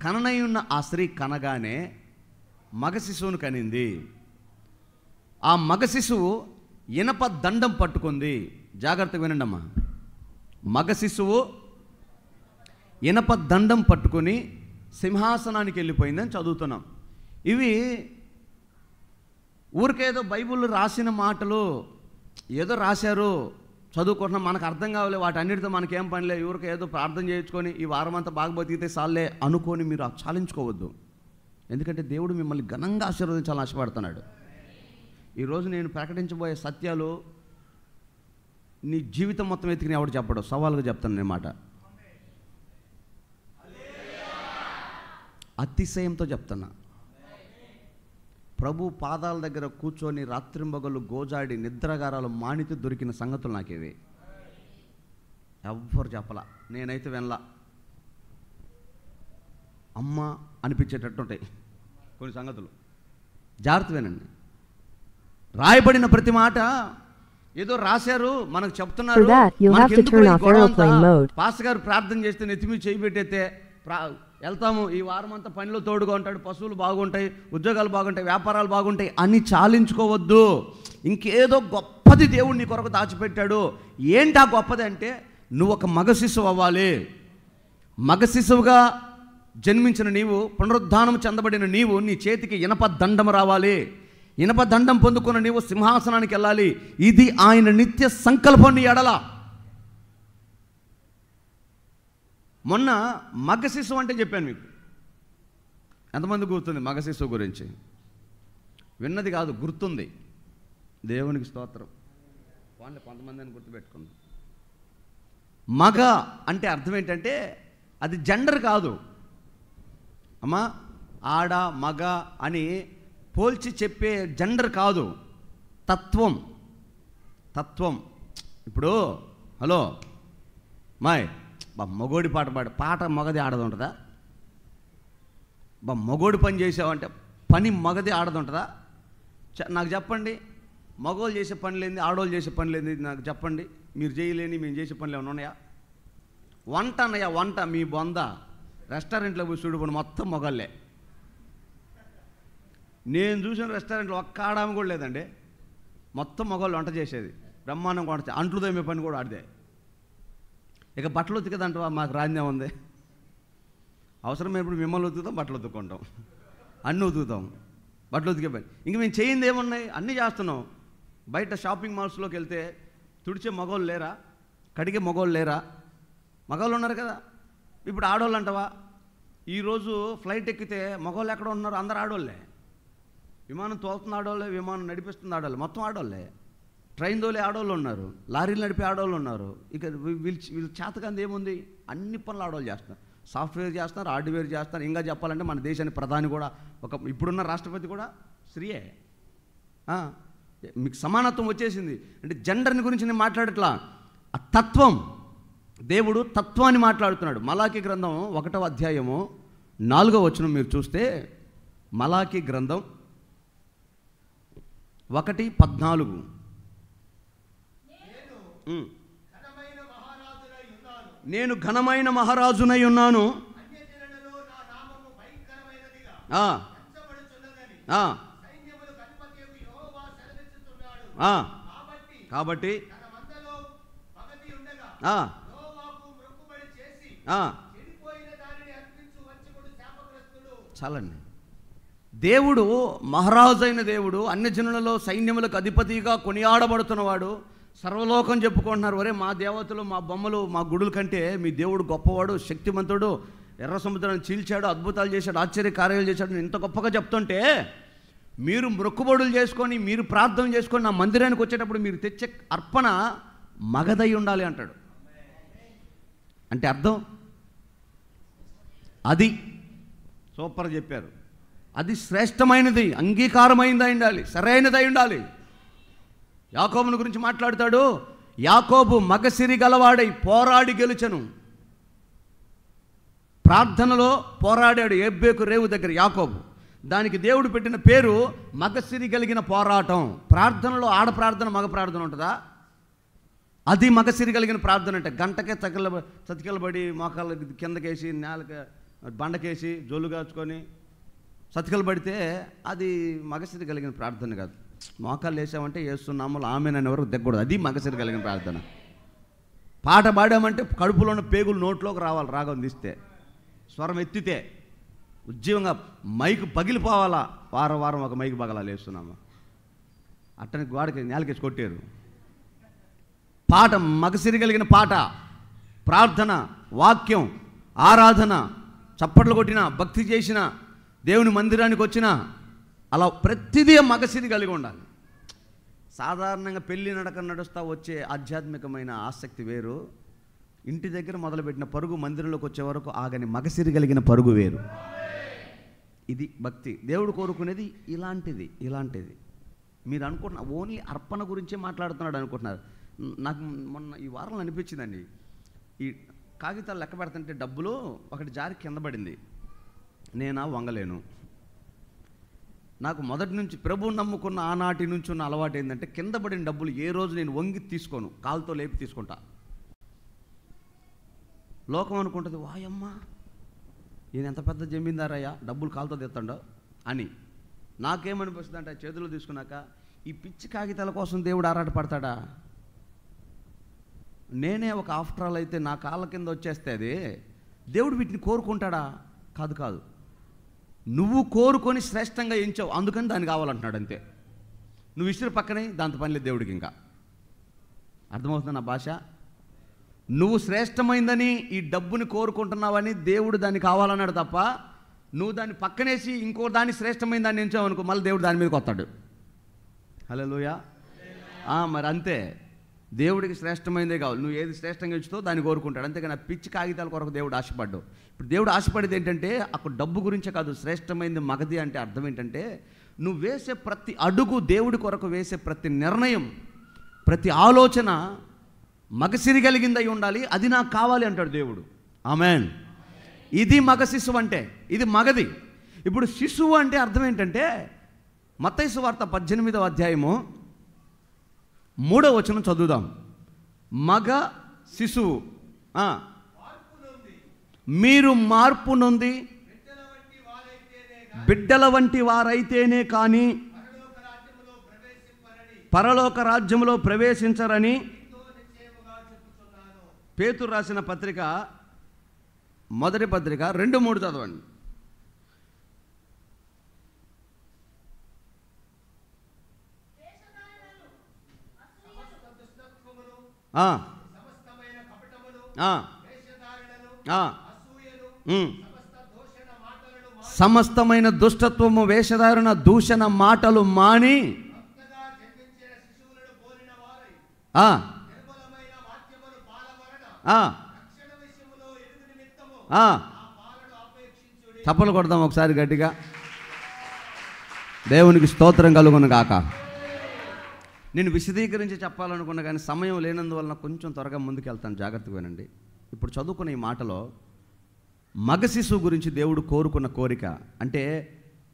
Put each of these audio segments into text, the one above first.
కననయున్న ఆ స్త్రీ కనగానే మగ శిశువును కనింది. ఆ మగ శిశువు ఇనప దండం పట్టుకుంది. జాగ్రత్తగా వినండి అమ్మా. మగ శిశువు ఇనప దండం పట్టుకొని సింహాసనానికి వెళ్ళిపోయిందని చదువుతున్నాం. ఇవి ఊరికేదో బైబిల్లో రాసిన మాటలు, ఏదో రాశారు చదువుకుంటున్నాం, మనకు అర్థం కావాలి, వాటి అన్నిటితో మనకేం పనిలే, ఊరికి ఏదో ప్రార్థన చేయించుకొని ఈ వారం అంతా బాగా బతికితే చాలే అనుకొని మీరు చాలించుకోవద్దు. ఎందుకంటే దేవుడు మిమ్మల్ని ఘనంగా ఆశీర్వదించాలని ఆశపడుతున్నాడు. ఈరోజు నేను ప్రకటించబోయే సత్యాలు నీ జీవితం మొత్తం ఎత్తుకుని ఎవడు చెప్పడు, సవాలుగా చెప్తాను నేను మాట. అతిశయంతో చెప్తున్నా. ప్రభు పాదాల దగ్గర కూర్చొని రాత్రింబగలు గోజాడి నిద్రగారాలు మానితే దొరికిన సంగతులు నాకు ఇవి. ఎవ్వరు చెప్పలా, నేనైతే వినలా. అమ్మ అనిపించేటట్టు ఉంటాయి కొన్ని సంగతులు. జాగ్రత్త వినండి. రాయబడిన ప్రతి మాట ఏదో రాశారు మనకు చెప్తున్నారు. పాస్టర్ గారు ప్రార్థన చేస్తే నెత్తిమీ చేయి పెట్టేస్తే వెళ్తాము, ఈ వారం అంతా పనిలో తోడుగా ఉంటాడు, పశువులు బాగుంటాయి, ఉద్యోగాలు బాగుంటాయి, వ్యాపారాలు బాగుంటాయి అని చాలించుకోవద్దు. ఇంకేదో గొప్పది దేవుడు నీ కొరకు దాచిపెట్టాడు. ఏంటి ఆ గొప్పది అంటే, నువ్వు ఒక మగ శిశువు అవ్వాలి. మగ శిశువుగా జన్మించిన నీవు, పునరుద్ధానం చెందబడిన నీవు, నీ చేతికి ఇనప దండం రావాలి. ఇనప దండం పొందుకున్న నీవు సింహాసనానికి వెళ్ళాలి. ఇది ఆయన నిత్య సంకల్పం నీ ఎడల. మొన్న మగ శిశువు అంటే చెప్పాను మీకు. ఎంతమంది గుర్తుంది మగ శిశువు గురించి? విన్నది కాదు, గుర్తుంది. దేవునికి స్తోత్రం. వాళ్ళు కొంతమంది అని గుర్తుపెట్టుకున్నాం. మగ అంటే అర్థం ఏంటంటే అది జెండర్ కాదు అమ్మా. ఆడ మగ అని పోల్చి చెప్పే జెండర్ కాదు, తత్వం. తత్వం. ఇప్పుడు హలో మాయ్ మగోడి పాట పాట మగది ఆడదు ఉంటుందా? మగోడి పని చేసావంటే పని మగది ఆడదు ఉంటుందా? నాకు చెప్పండి. మగోళ్ళు చేసే పని లేని, ఆడోళ్ళు చేసే పని లేని నాకు చెప్పండి. మీరు చేయలేని మేము చేసే పనులు ఏమైనా ఉన్నాయా? వంట అన్నయ్యా, వంట మీ బొంద. రెస్టారెంట్లో పోయి చూడుకోండి, మొత్తం మొగళ్ళే. నేను చూసిన రెస్టారెంట్లో ఒక్క ఆడామ కూడా లేదండి, మొత్తం మగవాళ్ళు వంట చేసేది. బ్రహ్మాండం వంట, అంట్లు తోమే పని కూడా ఆడితే. ఇక బట్టలు ఉతికేదంట మాకు రాజ్యం ఉంది. అవసరమైనప్పుడు మిమ్మల్ని ఉతుకుతాం, బట్టలు ఉతుక్కుంటాం, అన్నీ ఉతుకుతాం, బట్టలు ఉతికే పని. ఇంక మేము చేయింది ఏమున్నాయి, అన్నీ చేస్తున్నాం. బయట షాపింగ్ మాల్స్లోకి వెళ్తే తుడిచే మగవాళ్ళు లేరా? కడిగే మగవాళ్ళు లేరా? మగవాళ్ళు ఉన్నారు కదా. ఇప్పుడు ఆడవాళ్ళు అంటావా? ఈరోజు ఫ్లైట్ ఎక్కితే మగవాళ్ళు ఎక్కడ ఉన్నారు? అందరు ఆడవాళ్ళే. విమానం తోలుతున్న ఆడవాళ్ళే, విమానం నడిపిస్తున్న ఆడవాళ్ళే, మొత్తం ఆడవాళ్ళే. ట్రైన్ తోలే ఆడవాళ్ళు ఉన్నారు, లారీలు నడిపే ఆడవాళ్ళు ఉన్నారు. ఇక వీళ్ళు చేతకంది ఏముంది? అన్ని పనులు ఆడవాళ్ళు చేస్తున్నారు. సాఫ్ట్వేర్ చేస్తున్నారు, హార్డ్వేర్ చేస్తున్నారు. ఇంకా చెప్పాలంటే మన దేశానికి ప్రధాని కూడా, ఇప్పుడున్న రాష్ట్రపతి కూడా స్త్రీయే. మీకు సమానత్వం వచ్చేసింది. అంటే జెండర్ని గురించి నేను మాట్లాడట్లా, ఆ తత్వం. దేవుడు తత్వాన్ని మాట్లాడుతున్నాడు. మలాకీ గ్రంథం 1వ అధ్యాయము 4వ వచనం మీరు చూస్తే, మలాకీ గ్రంథం 1:14. నేను ఘనమైన మహారాజునై ఉన్నాను, కాబట్టి చాలండి. దేవుడు మహారాజు అయిన దేవుడు, అన్యజనులలో సైన్యములకు అధిపతిగా కొనియాడబడుతున్నవాడు. సర్వలోకం చెప్పుకుంటున్నారు, ఒరే మా దేవతలు, మా బొమ్మలు, మా గుడుల కంటే మీ దేవుడు గొప్పవాడు, శక్తిమంతుడు, ఎర్ర సముద్రాన్ని చీల్చాడు, అద్భుతాలు చేశాడు, ఆశ్చర్య కార్యాలు చేశాడు, ఇంత గొప్పగా చెప్తుంటే మీరు మొక్కుబడులు చేసుకొని, మీరు ప్రార్థన చేసుకొని నా మందిరానికి వచ్చేటప్పుడు మీరు తెచ్చే అర్పణ మగదై ఉండాలి అంటాడు. అంటే అర్థం అది. సూపర్ చెప్పారు. అది శ్రేష్టమైనది, అంగీకారమైనదై ఉండాలి, సరైనదై ఉండాలి. యాకోబుని గురించి మాట్లాడతాడు. యాకోబు మగసిరి గలవాడై పోరాడి గెలుచెను. ప్రార్థనలో పోరాడాడు ఎబ్బేకు రేవు దగ్గర యాకోబు. దానికి దేవుడు పెట్టిన పేరు మగసిరి కలిగిన పోరాటం. ప్రార్థనలో ఆడ ప్రార్థన, మగ ప్రార్థన ఉంటుందా? అది మగసిరి కలిగిన ప్రార్థన అంటే. గంటకే చతికిలబడి మోకాళ్ళ కిందకేసి నేలకి బండకేసి జోలు కాచుకొని సతికలు పడితే అది మగసిరి కలిగిన ప్రార్థన కాదు. మోకాలు వేసామంటే వేస్తున్నాము ఆమెనని ఎవరు దిగకూడదు, అది మగసిరి కలిగిన ప్రార్థన. పాట పాడామంటే కడుపులో ఉన్న పేగులు నోట్లోకి రావాలి, రాగం తీస్తే స్వరం ఎత్తితే ఉజ్జీవంగా మైకు పగిలిపోవాలా. వారం వారం ఒక మైకు పగలాలు వేస్తున్నాము, అట్టని గోడకి నేలకేసి కొట్టారు. పాట మగసిరి కలిగిన పాట, ప్రార్థన, వాక్యం, ఆరాధన, చప్పట్లు కొట్టిన, భక్తి చేసిన, దేవుని మందిరానికి వచ్చిన, అలా ప్రతిదీ మగసిరి కలిగి ఉండాలి. సాధారణంగా పెళ్ళి నడక నడుస్తూ వచ్చే ఆధ్యాత్మికమైన ఆసక్తి వేరు, ఇంటి దగ్గర మొదలుపెట్టిన పరుగు మందిరంలోకి వచ్చే వరకు ఆగని మగసిరి కలిగిన పరుగు వేరు. ఇది భక్తి. దేవుడు కోరుకునేది ఇలాంటిది. మీరు అనుకుంటున్నారు ఓన్లీ అర్పణ గురించే మాట్లాడుతున్నాడు అనుకుంటున్నారు. నాకు మొన్న ఈ వారంలో అనిపించిందండి, ఈ కాగితాలు లెక్క పెడుతుంటే డబ్బులు ఒకటి జారి కింద పడింది. నేనా వంగలేను. నాకు మొదటి నుంచి ప్రభువుని నమ్ముకున్న ఆనాటి నుంచి ఉన్న అలవాటు ఏంటంటే కింద పడిన డబ్బులు ఏ రోజు నేను వంగి తీసుకోను, కాలుతో లేపి తీసుకుంటా. లోకం అనుకుంటుంది వాయమ్మ ఈయన ఎంత పెద్ద జమీందారయ్యా డబ్బులు కాలుతో తెస్తాడో అని. నాకేమనిపిస్తుంది అంటే చేతులు తీసుకున్నాక ఈ పిచ్చి కాగితాల కోసం దేవుడు ఆరాటపడతాడా? నేనే ఒక ఆఫ్టర్ ఆల్ అయితే నా కాళ్ళ కింద వచ్చేస్తే అది దేవుడు వీటిని కోరుకుంటాడా? కాదు. నువ్వు కోరుకొని శ్రేష్టంగా ఎంచావు, అందుకని దాన్ని కావాలంటున్నాడు అంతే. నువ్వు ఇసురు పక్కనే దాంతో పని లేదు దేవుడికి. ఇంకా అర్థమవుతుంది నా భాష? నువ్వు శ్రేష్టమైందని ఈ డబ్బుని కోరుకుంటున్నావని దేవుడు దాన్ని కావాలన్నాడు తప్ప, నువ్వు దాన్ని పక్కనేసి ఇంకో దాన్ని శ్రేష్టమైన దాన్ని ఎంచావు అనుకో, మళ్ళీ దేవుడు దాని మీదకి వస్తాడు. హల్లెలూయా. మరి అంతే, దేవుడికి శ్రేష్టమైనదే కావాలి. నువ్వు ఏది శ్రేష్టంగా ఎంచుతో దాన్ని కోరుకుంటాడు. అంతేగాని పిచ్చి కాగితాల కొరకు దేవుడు ఆశపడ్డావు. ఇప్పుడు దేవుడు ఆశపడేది ఏంటంటే అక్కడ డబ్బు గురించే కాదు, శ్రేష్టమైనది మగది అంటే అర్థం ఏంటంటే నువ్వు వేసే ప్రతి అడుగు, దేవుడి కొరకు వేసే ప్రతి నిర్ణయం, ప్రతి ఆలోచన మగసిరి కలిగిందై ఉండాలి. అది నాకు కావాలి అంటాడు దేవుడు. ఆమేన్. ఇది మగ శిశువు అంటే, ఇది మగది. ఇప్పుడు శిశువు అంటే అర్థం ఏంటంటే మత్తయి సువార్త 18వ అధ్యాయము 3వ వచనం చదువుదాం. మగ శిశువు మీరు మార్పు నొంది బిడ్డల వంటి వారైతేనే కానీ పరలోక రాజ్యములో ప్రవేశించరని పేతురు రాసిన పత్రిక, మొదటి పత్రిక 2:3 చదవండి. సమస్తమైన దుష్టత్వము, వేషధారణ, దూషణ మాటలు మాని చప్పలు కొడదాం ఒకసారి గట్టిగా. దేవునికి స్తోత్రం కలుగును గాక. నేను విశదీకరించి చెప్పాలనుకున్నా కానీ సమయం లేనందువలన కొంచెం త్వరగా ముందుకు వెళ్తాను, జాగ్రత్తగా వినండి. ఇప్పుడు చదువుకున్న ఈ మాటలో మగ శిశువు గురించి దేవుడు కోరుకున్న కోరిక అంటే,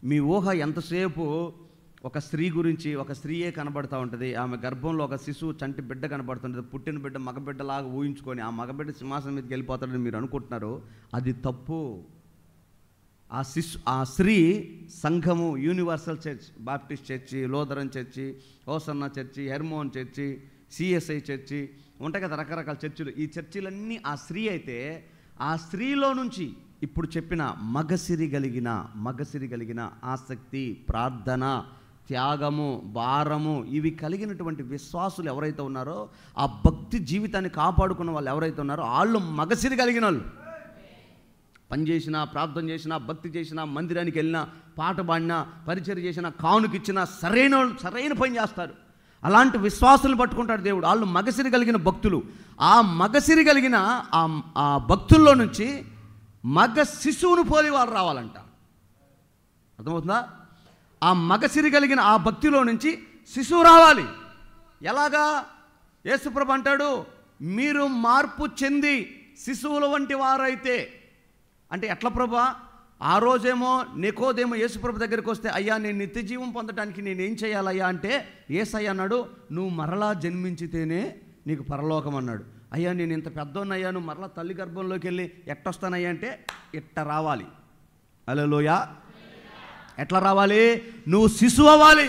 మీ ఊహ ఎంతసేపు ఒక స్త్రీ గురించి, ఒక స్త్రీయే కనబడుతూ ఉంటుంది, ఆమె గర్భంలో ఒక శిశువు చంటి బిడ్డ కనబడుతుంటుంది, పుట్టిన బిడ్డ మగబిడ్డలాగా ఊహించుకొని ఆ మగబిడ్డ సింహాసనం మీదకి వెళ్ళిపోతాడని మీరు అనుకుంటున్నారు. అది తప్పు. ఆ స్త్రీ సంఘము, universal church, Baptist church, Lutheran church, hosanna church, Hermon church, CSI church ఉంటాయి కదా, రకరకాల చర్చిలు. ఈ చర్చిలన్నీ ఆ స్త్రీ అయితే, ఆ స్త్రీలో నుంచి ఇప్పుడు చెప్పిన మగసిరి కలిగిన ఆసక్తి, ప్రార్థన, త్యాగము, భారము ఇవి కలిగినటువంటి విశ్వాసులు ఎవరైతే ఉన్నారో, ఆ భక్తి జీవితాన్ని కాపాడుకున్న వాళ్ళు ఎవరైతే ఉన్నారో వాళ్ళు మగసిరి కలిగిన వాళ్ళు. పని చేసినా, ప్రార్థన చేసినా, భక్తి చేసినా, మందిరానికి వెళ్ళినా, పాట పాడినా, పరిచయం చేసినా, కానుకిచ్చినా సరైన పని చేస్తారు. అలాంటి విశ్వాసులను పట్టుకుంటాడు దేవుడు. వాళ్ళు మగసిరి కలిగిన భక్తులు. ఆ మగసిరి కలిగిన ఆ భక్తుల్లో నుంచి మగ శిశువును పోలి వారు రావాలంట. అర్థమవుతుందా? ఆ మగసిరి కలిగిన ఆ భక్తిలో నుంచి శిశువు రావాలి. ఎలాగా? యేసుప్రభు అంటాడు, మీరు మార్పు చెంది శిశువుల వంటి వారైతే. అంటే ఎట్లా ప్రభా? ఆ రోజేమో నికోదేమో యేసుప్రభు దగ్గరికి వస్తే, అయ్యా నేను నిత్య జీవం పొందడానికి నేనేం చేయాలయ్యా అంటే, యేసయ్య అన్నాడు, నువ్వు మరలా జన్మించితేనే నీకు పరలోకం అన్నాడు. అయ్యా నేను ఇంత పెద్దోన్నయ్యాను, మరలా తల్లి గర్భంలోకి వెళ్ళి ఎట్టొస్తానయ్యా అంటే ఇట్ట రావాలి. హల్లెలూయా. ఎట్లా రావాలి? నువ్వు శిశువు అవ్వాలి,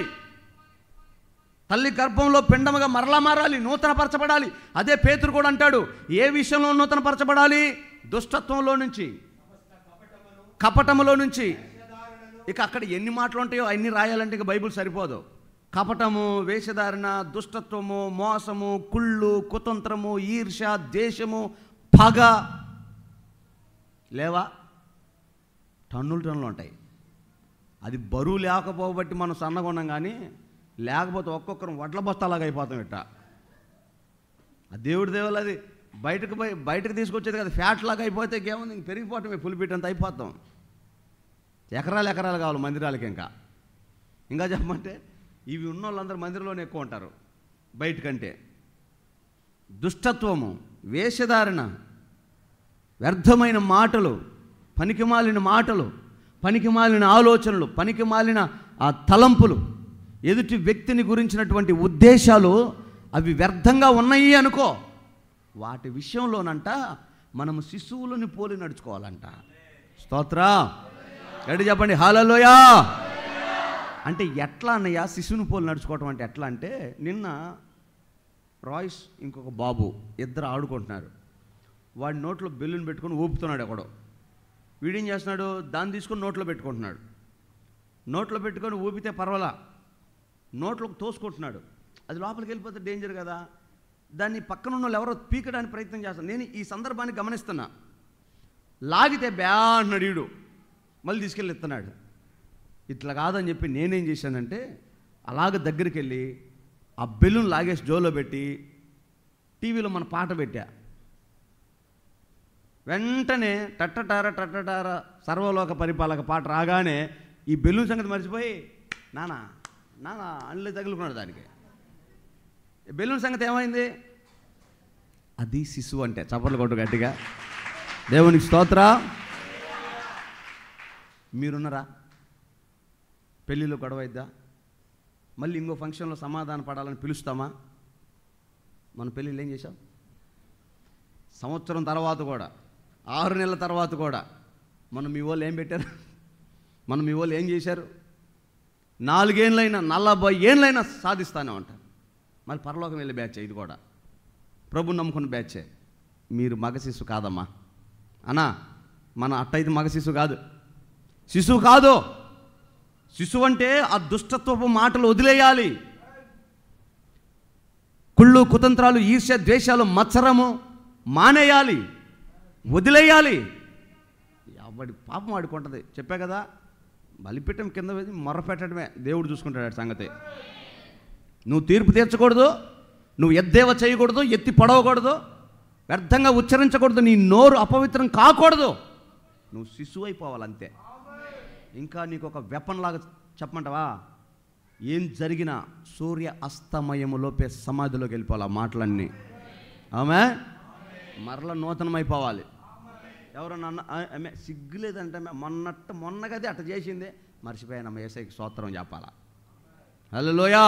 తల్లి గర్భంలో పిండముగా మరలా మారాలి, నూతనపరచబడాలి. అదే పేతురు కూడా అంటాడు, ఏ విషయంలో నూతనపరచబడాలి? దుష్టత్వంలో నుంచి, కపటములో నుంచి. ఇక అక్కడ ఎన్ని మాటలు ఉంటాయో అన్ని రాయాలంటే ఇక బైబిల్ సరిపోదు. కపటము, వేషధారణ, దుష్టత్వము, మోసము, కుళ్ళు, కుతంత్రము, ఈర్ష్య, ద్వేషము, పగ, లేవా? టన్నులు ఉంటాయి. అది బరువు లేకపోబట్టి మనం సన్నగా ఉన్నాం, కానీ లేకపోతే ఒక్కొక్కరు వడ్ల బస్తాలాగా అయిపోతాం. ఇట్ట ఆ దేవుడి దేవుళ్ళు అది బయటకు తీసుకొచ్చేది కదా, ఫ్యాట్ లాగా అయిపోతే ఇంకేముంది, ఇంక పెరిగిపోవటమే, పులిపిట్ అంత అయిపోతాం. ఎకరాలు కావాలి మందిరాలకి. ఇంకా చెప్పమంటే ఇవి ఉన్న వాళ్ళందరూ మందిరంలోనే ఎక్కువ ఉంటారు బయటకంటే. దుష్టత్వము, వేషధారణ, వ్యర్థమైన మాటలు, పనికిమాలిన మాటలు, పనికిమాలిన ఆలోచనలు, పనికిమాలిన ఆ తలంపులు, ఎదుటి వ్యక్తిని గురించినటువంటి ఉద్దేశాలు అవి వ్యర్థంగా ఉన్నాయి అనుకో, వాటి విషయంలోనంట మనము శిశువులను పోలి నడుచుకోవాలంట. స్తోత్ర గడి చెప్పండి హల్లెలూయా. అంటే ఎట్లా అన్నయ్య శిశువుని పోలి నడుచుకోవటం అంటే ఎట్లా అంటే, నిన్న రాయిస్ ఇంకొక బాబు ఇద్దరు ఆడుకుంటున్నారు. వాడి నోట్లో బెలూన్ పెట్టుకొని ఊపుతున్నాడు ఎక్కడో. వీడేం చేస్తున్నాడు, దాన్ని తీసుకొని నోట్లో పెట్టుకుంటున్నాడు. నోట్లో పెట్టుకొని ఊపితే పర్వాలా, నోట్లోకి తోసుకుంటున్నాడు. అది లోపలికి వెళ్ళిపోతే డేంజర్ కదా. దాన్ని పక్కన ఉన్న వాళ్ళు ఎవరో పీకడానికి ప్రయత్నం చేస్తాను. నేను ఈ సందర్భాన్ని గమనిస్తున్నా. లాగితే బ్యా అన్నాడు వీడు, మళ్ళీ తీసుకెళ్ళి ఎత్తున్నాడు. ఇట్లా కాదని చెప్పి నేనేం చేశానంటే, అలాగ దగ్గరికి వెళ్ళి ఆ బెలూన్ లాగేసి జోలో పెట్టి టీవీలో మన పాట పెట్టా. వెంటనే టట్టటార సర్వలోక పరిపాలక పాట రాగానే ఈ బెలూన్ సంగతి మర్చిపోయి నానా అల్లి తగులుకున్నాడు దానికి. బెలూన్ సంగతి ఏమైంది? అది శిశువు అంటే. చప్పట్లు కొట్టు గట్టిగా, దేవునికి స్తోత్ర. మీరున్నారా? పెళ్ళిలో గొడవ అయిద్దా? మళ్ళీ ఇంకో ఫంక్షన్లో సమాధాన పడాలని పిలుస్తామా? మన పెళ్ళిళ్ళు ఏం చేశాం? సంవత్సరం తర్వాత కూడా, 6 నెలల తర్వాత కూడా మనం మీ వాళ్ళు ఏం పెట్టారు? మనం మీ వాళ్ళు ఏం చేశారు? 4 ఏళ్ళైనా 40 ఏళ్ళైనా సాధిస్తానే ఉంటారు. మళ్ళీ పరలోకం వెళ్ళే బ్యాచ్ ఇది కూడా, ప్రభు నమ్ముకున్న బ్యాచే. మీరు మగ శిశువు కాదమ్మా అన్నా, మన అట్టయితే మగ శిశువు కాదు, శిశువు కాదు. శిశువు అంటే ఆ దుష్టత్వపు మాటలు వదిలేయాలి. కుళ్ళు, కుతంత్రాలు, ఈర్ష్య, ద్వేషాలు, మత్సరము మానేయాలి, వదిలేయాలి. ఎవడి పాపం ఆడుకుంటుంది. చెప్పా కదా, బలిపీఠం కింద వేసి మొర్ర పెట్టడమే, దేవుడు చూసుకుంటాడు సంగతి. నువ్వు తీర్పు తీర్చకూడదు, నువ్వు ఎద్దేవ చేయకూడదు, ఎత్తి పడవకూడదు, వ్యర్థంగా ఉచ్చరించకూడదు, నీ నోరు అపవిత్రం కాకూడదు. నువ్వు శిశువు అయిపోవాలంతే. ఇంకా నీకు ఒక వెపన్ లాగా చెప్పమంటావా? ఏం జరిగినా సూర్య అస్తమయములోపే సమాధిలోకి వెళ్ళిపోవాలి ఆ మాటలన్నీ. ఆమె మరలా నూతనమైపోవాలి. ఎవరన్నా సిగ్గులేదంటే మొన్నగది అట్ట చేసిందే మర్చిపోయానమ్మ, యేసయ్యకి స్తోత్రం చెప్పాలా. హల్లెలూయా.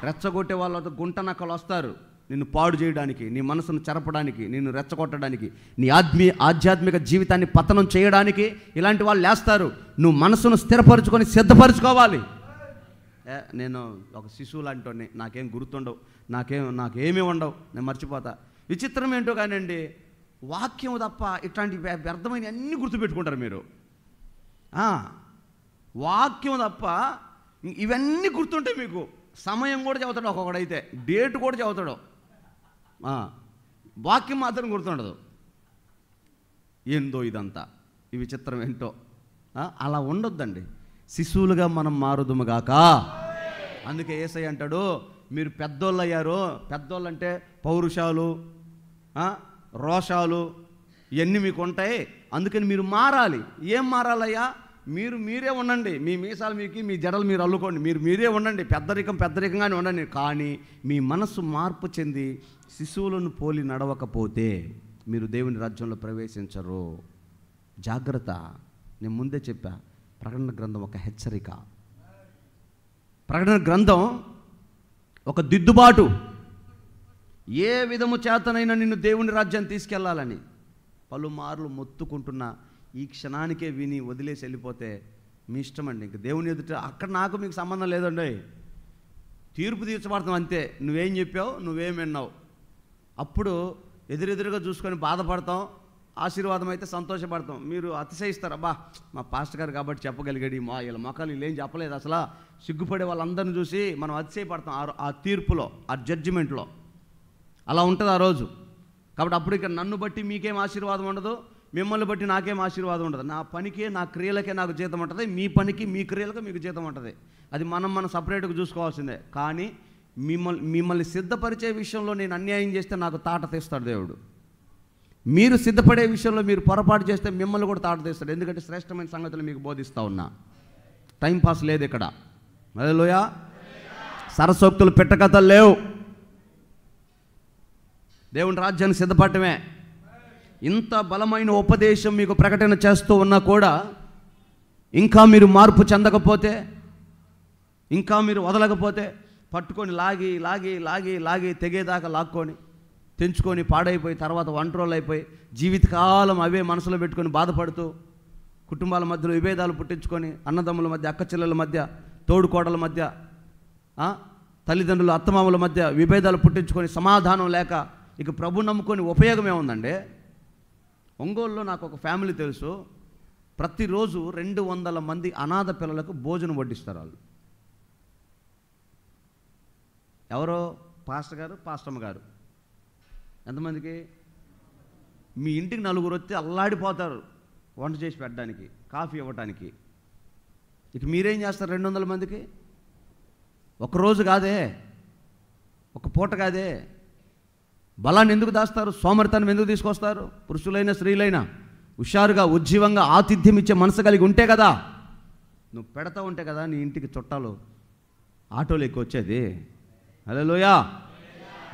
రెచ్చగొట్టే వాళ్ళతో గుంట నక్కలు వస్తారు నిన్ను పాడు చేయడానికి, నీ మనసును చెరపడానికి, నిన్ను రెచ్చగొట్టడానికి, నీ ఆధ్యాత్మిక జీవితాన్ని పతనం చేయడానికి ఇలాంటి వాళ్ళు లేస్తారు. నువ్వు మనసును స్థిరపరచుకొని సిద్ధపరచుకోవాలి. నేను ఒక శిశువు లాంటి, నాకేం గుర్తుండవు, నాకేమీ ఉండవు, నేను మర్చిపోతా. విచిత్రం ఏంటో కానివ్వండి, వాక్యం తప్ప ఇట్లాంటి వ్యర్థమైన అన్నీ గుర్తుపెట్టుకుంటారు మీరు. వాక్యం తప్ప ఇవన్నీ గుర్తుంటాయి మీకు. సమయం కూడా చదువుతాడు ఒక్కొక్కడైతే, డేట్ కూడా చదువుతాడు, వాక్యం మాత్రం గుర్తుండదు. ఏందో ఇదంతా, ఈ విచిత్రం ఏంటో. అలా ఉండొద్దండి. శిశువులుగా మనం మారుదుముగాక. అందుకే యేసయ్య అంటాడు, మీరు పెద్దోళ్ళు అయ్యారు. పెద్దోళ్ళు అంటే పౌరుషాలు, రోషాలు ఇవన్నీ మీకు ఉంటాయి. అందుకని మీరు మారాలి. ఏం మారాలయ్యా? మీరే ఉండండి. మీ మీసాలు మీకు, మీ జడలు మీరు అల్లుకోండి, మీరే ఉండండి, పెద్దరికంగానే ఉండండి. కానీ మీ మనస్సు మార్పు చెంది శిశువులను పోలి నడవకపోతే మీరు దేవుని రాజ్యంలో ప్రవేశించరు. జాగ్రత్త. నేను ముందే చెప్పా, ప్రకటన గ్రంథం ఒక హెచ్చరిక. ప్రకటన గ్రంథం ఒక దిద్దుబాటు. ఏ విధము చేతనైనా నిన్ను దేవుని రాజ్యాన్ని తీసుకెళ్లాలని పలుమార్లు మొత్తుకుంటున్నా ఈ క్షణానికే విని వదిలేసి వెళ్ళిపోతే మీ ఇష్టం అండి. ఇంక దేవుని ఎదుట అక్కడ నాకు మీకు సంబంధం లేదండి. తీర్పు తీర్చబడతాం అంతే. నువ్వేం చెప్పావు, నువ్వేం విన్నావు. అప్పుడు ఎదురెదురుగా చూసుకొని బాధపడతాం, ఆశీర్వాదం అయితే సంతోషపడతాం. మీరు అతిశయిస్తారు, అబ్బా మా పాస్టర్ గారు కాబట్టి చెప్పగలిగాడు, వీళ్ళ మొక్కలు వీళ్ళేం చెప్పలేదు అసలు, సిగ్గుపడే వాళ్ళందరిని చూసి మనం అతిశయపడతాం ఆ తీర్పులో, ఆ జడ్జిమెంట్లో. అలా ఉంటుంది ఆ రోజు. కాబట్టి అప్పుడు ఇక్కడ నన్ను బట్టి మీకేం ఆశీర్వాదం ఉండదు, మిమ్మల్ని బట్టి నాకేం ఆశీర్వాదం ఉండదు. నా పనికి నా క్రియలకే నాకు జీతం ఉంటుంది, మీ పనికి మీ క్రియలకు మీకు జీతం ఉంటుంది. అది మనం సపరేట్గా చూసుకోవాల్సిందే. కానీ మిమ్మల్ని సిద్ధపరిచే విషయంలో నేను అన్యాయం చేస్తే నాకు తాట తీస్తాడు దేవుడు. మీరు సిద్ధపడే విషయంలో మీరు పొరపాటు చేస్తే మిమ్మల్ని కూడా తాట తీస్తాడు. ఎందుకంటే శ్రేష్టమైన సంగతులు మీకు బోధిస్తూ ఉన్నా. టైంపాస్ లేదు ఇక్కడ. హల్లెలూయా. సరసోక్తులు పెట్టకథలు లేవు. దేవుని రాజ్యాన్ని సిద్ధపడటమే. ఇంత బలమైన ఉపదేశం మీకు ప్రకటన చేస్తూ ఉన్నా కూడా ఇంకా మీరు మార్పు చెందకపోతే, ఇంకా మీరు వదలకపోతే, పట్టుకొని లాగి లాగి లాగి లాగి తెగేదాకా లాక్కొని తెంచుకొని పాడైపోయి తర్వాత ఒంటరోళ్ళు అయిపోయి జీవితకాలం అవే మనసులో పెట్టుకొని బాధపడుతూ కుటుంబాల మధ్యలో విభేదాలు పుట్టించుకొని, అన్నదమ్ముల మధ్య, అక్క చెల్లెల మధ్య, తోడుకోడల మధ్య, తల్లిదండ్రులు అత్తమామల మధ్య విభేదాలు పుట్టించుకొని సమాధానం లేక ఇక ప్రభు నమ్ముకొని ఉపయోగం ఏముందండి? ఒంగోలులో నాకు ఒక ఫ్యామిలీ తెలుసు. ప్రతిరోజు 200 మంది అనాథ పిల్లలకు భోజనం వడ్డిస్తారు వాళ్ళు. ఎవరో పాస్టర్ గారు, పాస్టమ్మ గారు. ఎంతమందికి? మీ ఇంటికి 4 వస్తే అల్లాడిపోతారు వంట చేసి పెట్టడానికి, కాఫీ ఇవ్వటానికి. ఇక మీరేం చేస్తారు 200 మందికి? ఒకరోజు కాదే, ఒక పూట కాదే. బలాన్ని ఎందుకు దాస్తారు? సోమరితనం ఎందుకు తీసుకొస్తారు? పురుషులైనా స్త్రీలైనా హుషారుగా ఉజ్జీవంగా ఆతిథ్యం ఇచ్చే మనసు కలిగి ఉంటే కదా, నువ్వు పెడతా ఉంటే కదా నీ ఇంటికి చుట్టాలు ఆటోలు ఎక్కువ వచ్చేది. హల్లెలూయా.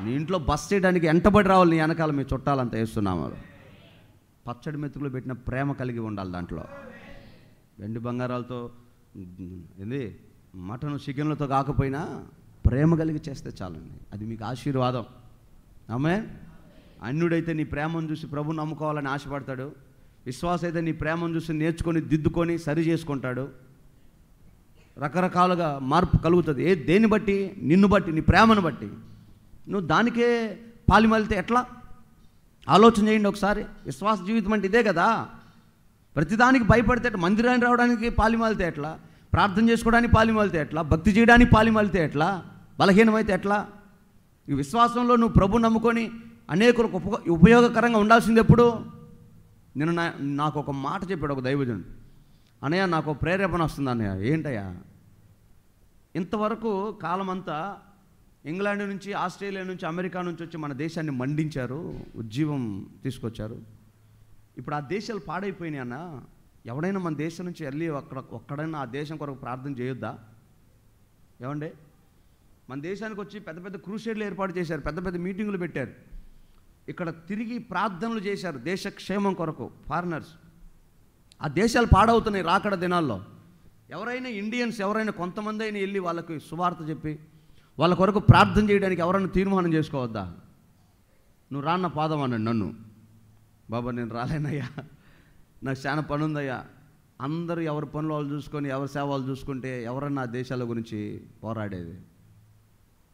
నీ ఇంట్లో బస్ చేయడానికి ఎంటబడి రావాలి నీ వెనకాల మీ చుట్టాలంతా వేస్తున్నాము. పచ్చడి మెతుకులు పెట్టిన ప్రేమ కలిగి ఉండాలి దాంట్లో. వెండి బంగారాలతో మటన్ చికెన్లతో కాకపోయినా ప్రేమ కలిగి చేస్తే చాలండి. అది మీకు ఆశీర్వాదం. ఆమేన్. అన్యుడైతే నీ ప్రేమను చూసి ప్రభుని నమ్ముకోవాలని ఆశపడతాడు. విశ్వాస అయితే నీ ప్రేమను చూసి నేర్చుకొని దిద్దుకొని సరి చేసుకుంటాడు. రకరకాలుగా మార్పు కలుగుతుంది. దేన్ని బట్టి? నిన్ను బట్టి, నీ ప్రేమను బట్టి. నువ్వు దానికే పాలిమలితే ఎట్లా? ఆలోచన చేయండి ఒకసారి. విశ్వాస జీవితం అంటే ఇదే కదా. ప్రతిదానికి భయపడితే మందిరానికి రావడానికి పాలిమాలితే ఎట్లా? ప్రార్థన చేసుకోవడానికి పాలిమాలితే ఎట్లా? భక్తి చేయడానికి పాలిమాలితే ఎట్లా? బలహీనమైతే ఎట్లా? ఈ విశ్వాసంలో నువ్వు ప్రభు నమ్ముకొని అనేకులకు ఉపయోగకరంగా ఉండాల్సింది ఎప్పుడు? నేను నాకు ఒక మాట చెప్పాడు ఒక దైవజనుడు. అన్నయ్య నాకు ప్రేరేపణ వస్తుంది అన్నయ్య. ఏంటయ్యా? ఇంతవరకు కాలమంతా ఇంగ్లాండ్ నుంచి, ఆస్ట్రేలియా నుంచి, అమెరికా నుంచి వచ్చి మన దేశాన్ని మండించారు, ఉజ్జీవం తీసుకొచ్చారు. ఇప్పుడు ఆ దేశాలు పాడైపోయినాయి అన్న. ఎవడైనా మన దేశం నుంచి వెళ్ళి ఒక్కడైనా ఆ దేశం కొరకు ప్రార్థన చేయొద్దా? ఏమండి? మన దేశానికి వచ్చి పెద్ద పెద్ద క్రూసేడ్లు ఏర్పాటు చేశారు, పెద్ద పెద్ద మీటింగులు పెట్టారు. ఇక్కడ తిరిగి ప్రార్థనలు చేశారు దేశ క్షేమం కొరకు. ఫారినర్స్ ఆ దేశాలు పాడవుతున్నాయి రాకడ దినాల్లో. ఎవరైనా ఇండియన్స్ ఎవరైనా కొంతమంది అయినా వెళ్ళి వాళ్ళకి సువార్త చెప్పి వాళ్ళ కొరకు ప్రార్థన చేయడానికి ఎవరైనా తీర్మానం చేసుకోవద్దా? నువ్వు రాన్న పాదం అన్నాడు నన్ను. బాబా నేను రాలేనయ్యా, నాకు చాలా పని ఉందయ్యా. అందరూ ఎవరి పనులు వాళ్ళు చూసుకొని ఎవరి సేవలు చూసుకుంటే ఎవరన్నా ఆ దేశాల గురించి పోరాడేది.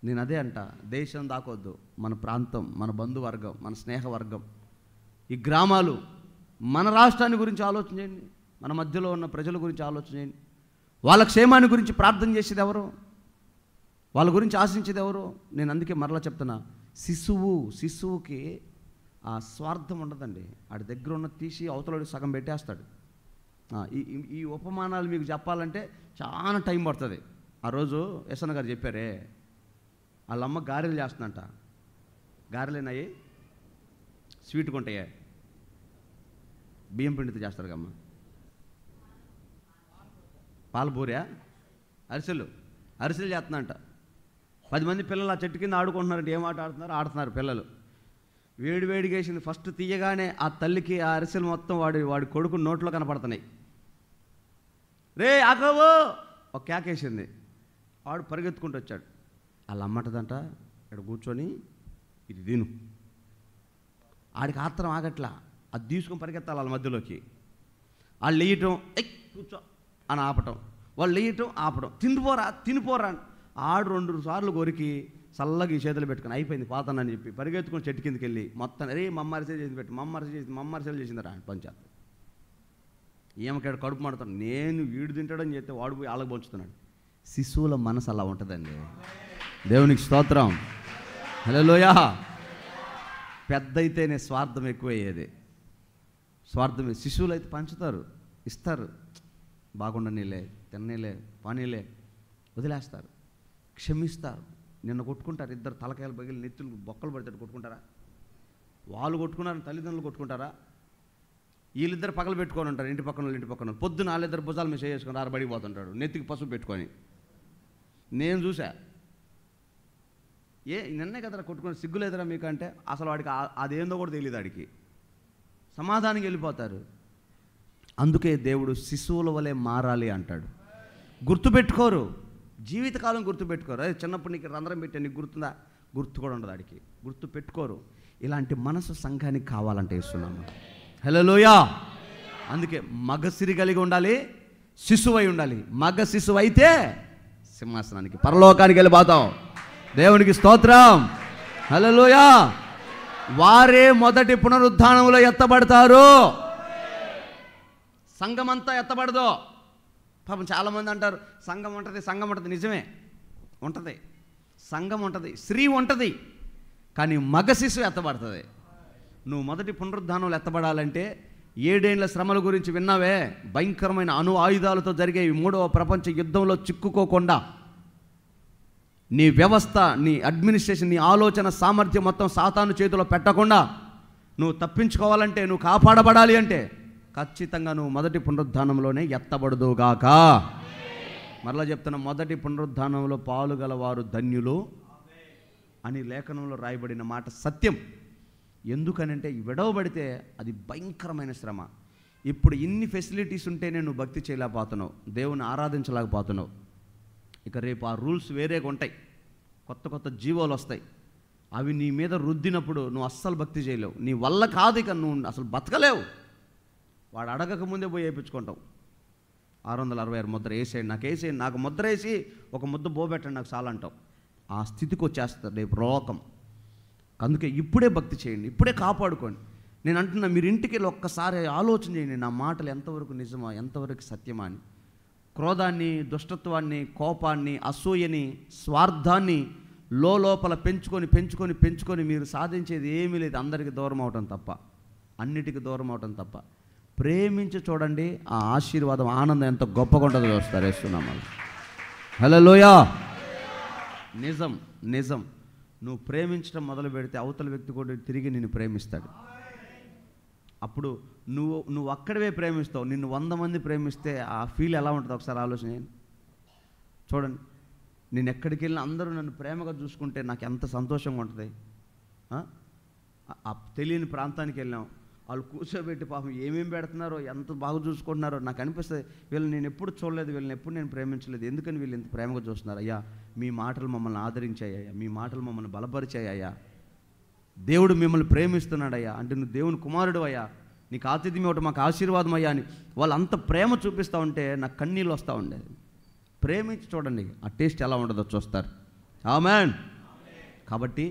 నేను అదే అంట, దేశం దాకొద్దు, మన ప్రాంతం, మన బంధువర్గం, మన స్నేహవర్గం, ఈ గ్రామాలు, మన రాష్ట్రాన్ని గురించి ఆలోచన చేయండి. మన మధ్యలో ఉన్న ప్రజల గురించి ఆలోచన చేయండి. వాళ్ళ క్షేమాన్ని గురించి ప్రార్థన చేసేది ఎవరు? వాళ్ళ గురించి ఆశించేది ఎవరు? నేను అందుకే మరలా చెప్తున్నా, శిశువుకి ఆ స్వార్థం ఉండదండి. ఆడి దగ్గర ఉన్న తీసి అవతలకి సగం పెట్టేస్తాడు. ఈ ఉపమానాలు మీకు చెప్పాలంటే చాలా టైం పడుతుంది. ఆ రోజు యశన్న గారు చెప్పారే, వాళ్ళమ్మ గారెలు చేస్తుందంట. గారెలేనాయి స్వీట్గా ఉంటాయే, బియ్యం పిండితో చేస్తారు కమ్మ. పాలపూరియా? అరిసెలు చేస్తుందంట. 10 మంది పిల్లలు ఆ చెట్టు కింద ఆడుకుంటున్నారంటే ఏం ఆట ఆడుతున్నారు పిల్లలు. వేడిగా వేసింది ఫస్ట్ తీయగానే ఆ తల్లికి ఆ అరిసెలు మొత్తం వాడి కొడుకు నోట్లో కనపడుతున్నాయి. రే ఆకవు ఒక కేకేసింది. వాడు పరిగెత్తుకుంటూ వచ్చాడు. వాళ్ళ అమ్మటదంట ఇక్కడ కూర్చొని ఇది తిను. ఆడికి ఆత్రం ఆగట్లా, అది తీసుకొని పరిగెత్తాలి వాళ్ళ మధ్యలోకి. వాళ్ళు లేయటం, కూర్చో అని ఆపటం, వాళ్ళు లేయటం ఆపటం, తినిపోరా ఆడు 2 సార్లు కొరికి చల్లగా ఈ చేతులు పెట్టుకుని అయిపోయింది పోతానని చెప్పి పరిగెత్తుకొని చెట్టు కిందకి వెళ్ళి మొత్తం అరే మమ్మరిసే చేసి పెట్టి మమ్మరిసలు చేసింది ఆయన పంచాయత్. ఏమకాడు కడుపు మాడుతాడు, నేను వీడు తింటాడని చెప్తే వాడు పోయి వాళ్ళకి పంచుతున్నాడు. శిశువుల మనసు అలా ఉంటుందండి. దేవునికి స్తోత్రం, హల్లెలూయా. పెద్ద అయితేనే స్వార్థం ఎక్కువయ్యేది, స్వార్థమే. శిశువులు అయితే పంచుతారు, ఇస్తారు, బాగుండనీలే, తిన్నీలే, పానీలే, వదిలేస్తారు, క్షమిస్తారు. నిన్న కొట్టుకుంటారు, ఇద్దరు తలకాయలు పగిలి నెత్తులు బొక్కలు పడితే కొట్టుకుంటారా? వాళ్ళు కొట్టుకున్నారని తల్లిదండ్రులు కొట్టుకుంటారా? వీళ్ళిద్దరు పగలు పెట్టుకొని ఉంటారు, ఇంటి పక్కన పొద్దున వాళ్ళిద్దరు భుజాల మీద చేసుకొని ఆరబడికి పోతుంటాడు, నెత్తికి పసుపు పెట్టుకొని. నేను చూసా, నిన్నే కదరా కొట్టుకొని, సిగ్గులేదరా మీకు అంటే అసలు వాడికి అదేందో కూడా తెలియదు, వాడికి సమాధానం వెళ్ళిపోతారు. అందుకే దేవుడు శిశువుల వలె మారాలి అంటాడు. గుర్తుపెట్టుకోరు, జీవితకాలం గుర్తుపెట్టుకోరు. అదే చిన్నప్పుడు నీకు రంధ్రం పెట్టే నీకు గుర్తుందా? గుర్తు కూడా ఉండదు వాడికి, గుర్తు పెట్టుకోరు. ఇలాంటి మనసు సంఘానికి కావాలంటే ఇస్తున్నాము. హల్లెలూయా. అందుకే మగసిరి కలిగి ఉండాలి, శిశువై ఉండాలి. మగ శిశువు అయితే సింహాసనానికి పరలోకానికి వెళ్ళిపోతాం. దేవునికి స్తోత్రం, హల్లెలూయా. వారే మొదటి పునరుద్ధానంలో ఎత్తబడతారు, సంఘమంతా ఎత్తబడదు. పాపం చాలామంది అంటారు సంఘం ఉంటుంది. నిజమే ఉంటుంది, సంఘం ఉంటుంది, స్త్రీ ఉంటుంది, కానీ మగ శిశువు ఎత్తబడుతుంది. నువ్వు మొదటి పునరుద్ధానంలో ఎత్తబడాలంటే 7 ఏళ్ల శ్రమల గురించి విన్నావే, భయంకరమైన అణు ఆయుధాలతో జరిగే 3వ ప్రపంచ యుద్ధంలో చిక్కుకోకుండా నీ వ్యవస్థ, నీ అడ్మినిస్ట్రేషన్, నీ ఆలోచన సామర్థ్యం మొత్తం సాతాను చేతిలో పెట్టకుండా నువ్వు తప్పించుకోవాలంటే, నువ్వు కాపాడబడాలి అంటే ఖచ్చితంగా నువ్వు మొదటి పునరుద్ధానంలోనే ఎత్తబడదుగాక. మరలా చెప్తున్నా, మొదటి పునరుద్ధానంలో పాలుగలవారు ధన్యులు అని లేఖనంలో రాయబడిన మాట సత్యం. ఎందుకనంటే విడవబడితే అది భయంకరమైన శ్రమ. ఇప్పుడు ఇన్ని ఫెసిలిటీస్ ఉంటేనే నువ్వు భక్తి చేయలేకపోతున్నావు, దేవుని ఆరాధించలేకపోతున్నావు. ఇక రేపు ఆ రూల్స్ వేరేగా ఉంటాయి, కొత్త జీవోలు వస్తాయి. అవి నీ మీద రుద్దినప్పుడు నువ్వు అస్సలు భక్తి చేయలేవు, నీ వల్ల కాదు, ఇక నువ్వు అసలు బతకలేవు. వాడు అడగక ముందే పోయి వేయించుకుంటావు. 666 ముద్ర వేసేయండి, నాకు వేసేయండి, నాకు ముద్ర వేసి ఒక ముద్ద బోబెట్టండి నాకు చాలా అంటావు. ఆ స్థితికి వచ్చేస్తారు రేపు రోకం. అందుకే ఇప్పుడే భక్తి చేయండి, ఇప్పుడే కాపాడుకోండి. నేను అంటున్నా, మీరు ఇంటికి వెళ్ళి ఒక్కసారి ఆలోచన చేయండి, నా మాటలు ఎంతవరకు నిజమా, ఎంతవరకు సత్యమా అని. క్రోధాన్ని, దుష్టత్వాన్ని, కోపాన్ని, అసూయని, స్వార్థాన్ని లోపల పెంచుకొని మీరు సాధించేది ఏమీ లేదు. అందరికీ దూరం అవటం తప్ప, అన్నిటికీ దూరం అవటం తప్ప. ప్రేమించి చూడండి, ఆ ఆశీర్వాదం, ఆనందం ఎంత గొప్పగా ఉంటుందో చూస్తారు. వేస్తున్నాము. హల్లెలూయా. నిజం నువ్వు ప్రేమించడం మొదలు పెడితే అవతల వ్యక్తి కూడా తిరిగి నిన్ను ప్రేమిస్తాడు. అప్పుడు నువ్వు అక్కడవే ప్రేమిస్తావు. నిన్ను 100 మంది ప్రేమిస్తే ఆ ఫీల్ ఎలా ఉంటుంది ఒకసారి ఆలోచన చేయండి. చూడండి, నేను ఎక్కడికి వెళ్ళినా అందరూ నన్ను ప్రేమగా చూసుకుంటే నాకు ఎంత సంతోషంగా ఉంటుంది. ఆ తెలియని ప్రాంతానికి వెళ్ళాం, వాళ్ళు కూర్చోబెట్టి పాపం ఏమేమి పెడుతున్నారో, ఎంత బాగా చూసుకుంటున్నారో నాకు అనిపిస్తుంది. వీళ్ళని నేను ఎప్పుడు చూడలేదు, వీళ్ళని ఎప్పుడు నేను ప్రేమించలేదు, ఎందుకని వీళ్ళు ఇంత ప్రేమగా చూస్తున్నారు? అయ్యా, మీ మాటలు మమ్మల్ని ఆదరించాయ్యా, మీ మాటలు మమ్మల్ని బలపరిచాయ్యా, దేవుడు మిమ్మల్ని ప్రేమిస్తున్నాడయ్యా, అంటే నువ్వు దేవుని కుమారుడు అయ్యా, నీకు ఆతిథ్యం ఇవ్వటం మాకు ఆశీర్వాదం అయ్యా అని వాళ్ళు అంత ప్రేమ చూపిస్తూ ఉంటే నాకు కన్నీళ్ళు వస్తూ ఉండేది. ప్రేమించి చూడండి, ఆ టేస్ట్ ఎలా ఉండదో చూస్తారు. ఆమేన్. కాబట్టి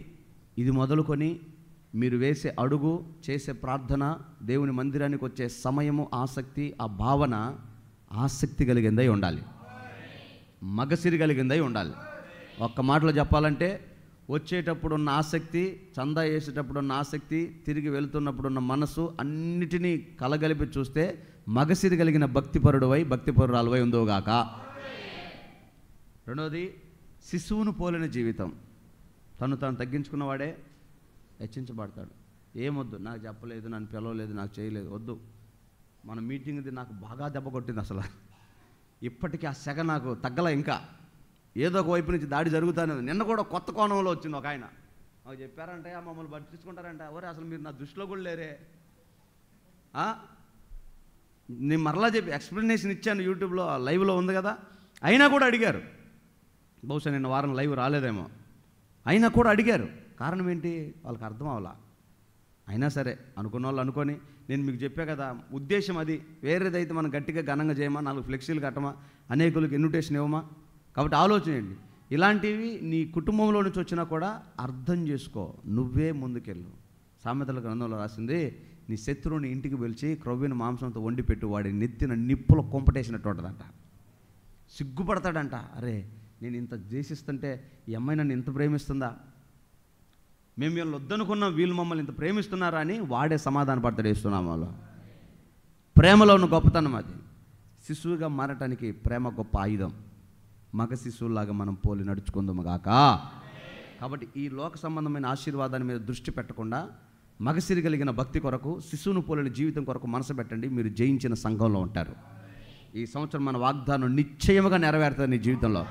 ఇది మొదలుకొని మీరు వేసే అడుగు, చేసే ప్రార్థన, దేవుని మందిరానికి వచ్చే సమయము, ఆసక్తి, ఆ భావన ఆసక్తి కలిగిందై ఉండాలి, మగసిరి కలిగిందై ఉండాలి. ఒక్క మాటలో చెప్పాలంటే, వచ్చేటప్పుడు ఉన్న ఆసక్తి, చందా వేసేటప్పుడు ఉన్న ఆసక్తి, తిరిగి వెళుతున్నప్పుడు ఉన్న మనసు, అన్నిటినీ కలగలిపి చూస్తే మగసిరి కలిగిన భక్తిపరుడువై, భక్తిపరురాలువై ఉందోగాక. రెండవది, శిశువును పోలిన జీవితం. తను తగ్గించుకున్నవాడే హెచ్చించబడతాడు. ఏమొద్దు, నాకు చెప్పలేదు, నన్ను పిలవలేదు, నాకు చేయలేదు, వద్దు. మన మీటింగ్ది నాకు బాగా దెబ్బ కొట్టింది. అసలు ఇప్పటికీ ఆ సెగ నాకు తగ్గల. ఇంకా ఏదో ఒక వైపు నుంచి దాడి జరుగుతానే. నిన్న కూడా కొత్త కోణంలో వచ్చింది ఒక ఆయన. నాకు చెప్పారంటే, మమ్మల్ని పట్టించుకుంటారంట. ఒరే, అసలు మీరు నా దృష్టిలో కూడా లేరే. నేను మరలా చెప్పి ఎక్స్ప్లెనేషన్ ఇచ్చాను, యూట్యూబ్లో లైవ్లో ఉంది కదా. అయినా కూడా అడిగారు. బహుశా నిన్న వారం లైవ్ రాలేదేమో, అయినా కూడా అడిగారు. కారణం ఏంటి? వాళ్ళకి అర్థం అవ్వాల. అయినా సరే అనుకున్న వాళ్ళు అనుకొని, నేను మీకు చెప్పా కదా, ఉద్దేశం అది. వేరేదైతే మనం గట్టిగా ఘనంగా చేయమా, 4 ఫ్లెక్సీలు కట్టమా, అనేకులకు ఇన్విటేషన్ ఇవ్వమా. కాబట్టి ఆలోచనేయండి. ఇలాంటివి నీ కుటుంబంలో నుంచి వచ్చినా కూడా అర్థం చేసుకో, నువ్వే ముందుకెళ్ళు. సామెతల గ్రంథంలో రాసింది, నీ శత్రువుని ఇంటికి పిలిచి క్రొవ్విన మాంసంతో వండి పెట్టు, వాడి నెత్తిన నిప్పుల కొంపటేసినట్టు ఉంటుందంట. సిగ్గుపడతాడంట, అరే నేను ఇంత ద్వేషిస్తుంటే ఈ అమ్మాయి నన్ను ఇంత ప్రేమిస్తుందా, మేము వీళ్ళు వద్దనుకున్నాం, వీళ్ళు మమ్మల్ని ఇంత ప్రేమిస్తున్నారా అని వాడే సమాధాన పడతాడు యేసునామములో. ప్రేమలో ఉన్న గొప్పతనం అది. శిశువుగా మారటానికి ప్రేమ గొప్ప ఆయుధం. మగ శిశువులాగా మనం పోలి నడుచుకుందాము గాక. కాబట్టి ఈ లోక సంబంధమైన ఆశీర్వాదాన్ని మీద దృష్టి పెట్టకుండా మగసిరి కలిగిన భక్తి కొరకు, శిశువును పోలిన జీవితం కొరకు మనసు పెట్టండి. మీరు జయించిన సంఘంలో ఉంటారు. ఈ సంవత్సరం మన వాగ్దానం నిశ్చయముగా నెరవేరుతుంది నీ జీవితంలో.